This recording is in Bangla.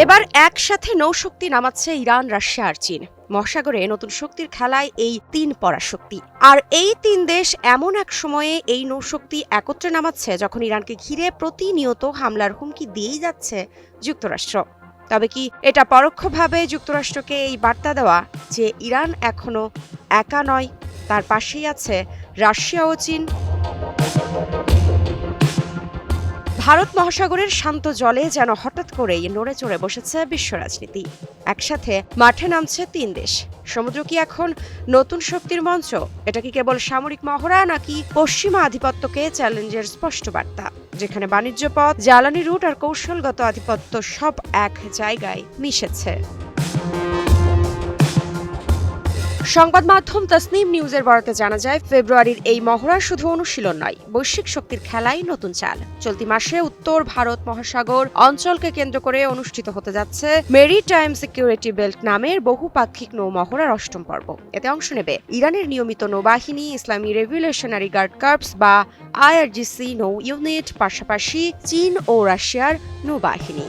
এবার একসাথে নৌশক্তি নামাচ্ছে ইরান, রাশিয়া আর চীন। মহাসাগরে নতুন শক্তির খেলায় এই তিন পরাশক্তি। আর এই তিন দেশ এমন এক সময়ে এই নৌশক্তি একত্রে নামাচ্ছে যখন ইরানকে ঘিরে প্রতিনিয়ত হামলার হুমকি দিয়েই যাচ্ছে যুক্তরাষ্ট্র। তবে কি এটা পরোক্ষভাবে যুক্তরাষ্ট্রকে এই বার্তা দেওয়া যে ইরান এখনো একা নয়, তার পাশেই আছে রাশিয়া ও চীন? ভারত মহাসাগরের শান্ত জলে যেন হঠাৎ করেই নড়ে চড়ে বসেছে বিশ্ব রাজনীতি। একসাথে মাঠে নামছে তিন দেশ। সমুদ্র কি এখন নতুন শক্তির মঞ্চ? এটা কি কেবল সামরিক মহড়া, নাকি পশ্চিমা আধিপত্যকে চ্যালেঞ্জের স্পষ্ট বার্তা, যেখানে বাণিজ্য পথ, জ্বালানি রুট আর কৌশলগত আধিপত্য সব এক জায়গায় মিশেছে? সংবাদ মাধ্যম তাসনিম নিউজের বরাতে জানা যায়, ফেব্রুয়ারির এই মহড়া শুধু অনুশীলন নয়, বৈশ্বিক শক্তির খেলাই নতুন চাল। চলতি মাসে উত্তর ভারত মহাসাগর অঞ্চলকে কেন্দ্র করে অনুষ্ঠিত হতে যাচ্ছে মেরিটাইম সিকিউরিটি বেল্ট নামের বহুপাক্ষিক নৌ মহড়ার অষ্টম পর্ব। এতে অংশ নেবে ইরানের নিয়মিত নৌবাহিনী, ইসলামী রেভলিউশনারি গার্ড কর্পস বা IRGC নৌ ইউনিট, পাশাপাশি চীন ও রাশিয়ার নৌবাহিনী।